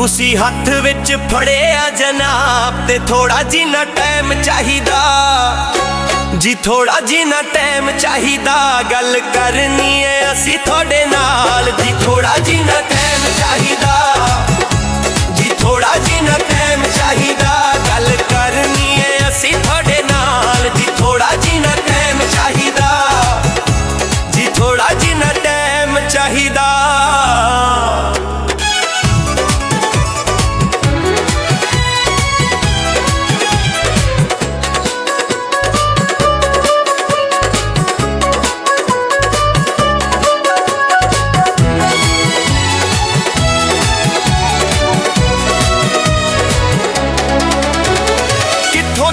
तुसी हथ विच फड़िया जनाब ते थोड़ा जिना टाइम चाहिदा जी, थोड़ा जिना टाइम चाहिदा। गल करनी है असी थोड़े नाल जी, थोड़ा जिना टाइम चाहिदा जी, थोड़ा जिना टाइम चाहिदा। गल करनी है असी थोड़े नाल जी, थोड़ा जिना टाइम चाहिदा जी, थोड़ा जिना टाइम चाहिदा।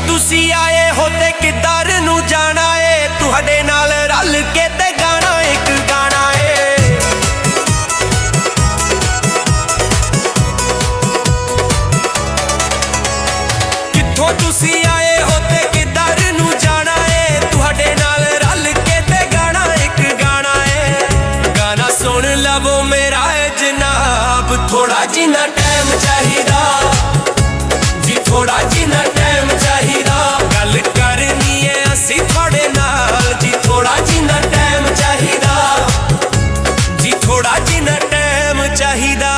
तुसी आए हो ते किधर नू जाना है, तुहाडे नाल रल के ते गाना एक गाना है। कित्थों तुसी आए हो ते किधर नू जाना है, तुहाडे नाल रल के ते गाना एक गाना है। गाना सुन लवो मेरा है जनाब, थोड़ा जिना टाइम चाहिदा जी, थोड़ा जिना टाइम चाहिदा। गल करनी है असी थोड़े नाल जी, थोड़ा जिना टाइम चाहिदा जी, थोड़ा जिना टाइम चाहिदा।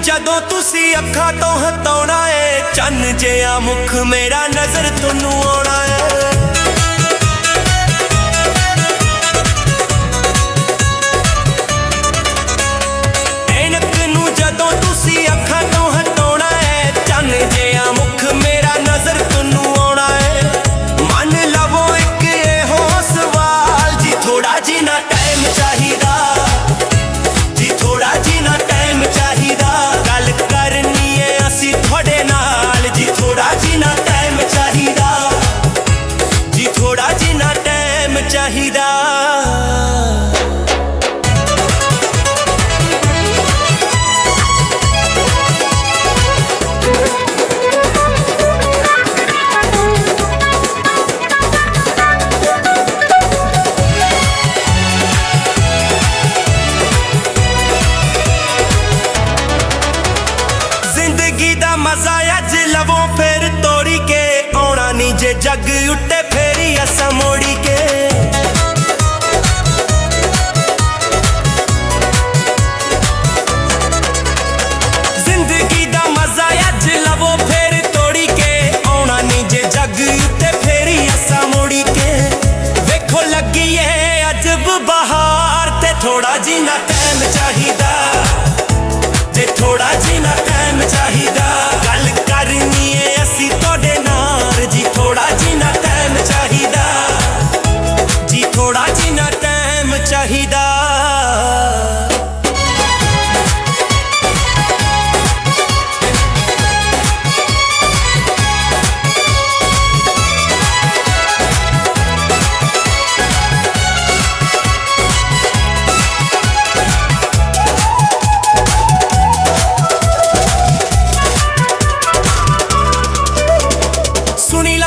जदों तुसी अखां तो हटाउणा है, चन्न जिहा मुख मेरा नजर तुहानू आउणा है। ऐनक नू जदों तुसी अखां तो हटाउणा है, चन्न जिहा मुख मेरा नजर तुहानू आउणा है। मन लवो एक इहो सवाल जी, थोड़ा जिना टाइम चाहिदा जी, थोड़ा जिना टाइम चाहिदा। थोड़े नाल जी, थोड़ा जिना टाइम चाहिदा जी, थोड़ा जिना टाइम चाहिदा। मजा अज लवो फिर तोड़ी के, आउणा नी जे जग उठे फेरी असा मोड़ी के। जिंदगी दा मजा अज लवो फिर तोड़ी के, आउणा नी जे जग उठे फेरी असा मोड़ी के। वेखो लगी है अजब बहार ते थोड़ा जिना टाइम चाहिदा जे, थोड़ा जिना टाइम चाहिदा। गल करनी है असी थोड़े नाल जी, थोड़ा जिना टाइम चाहिदा जी, थोड़ा जिना टाइम चाहिदा।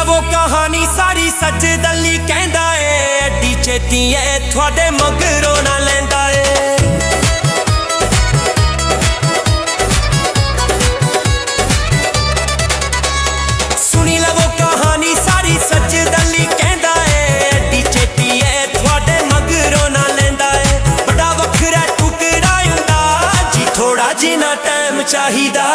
वो कहानी सारी सच दली कहंदा है, एडी छेती है थोड़े मगरों ना लैंदा है। सुनी लवो कहानी सारी सच दली कहंदा है, एडी छेती है थोड़े मगरों ना लैंदा है। बड़ा वखरा टुकड़ा हुंदा जी, थोड़ा जिना टाइम चाहिदा।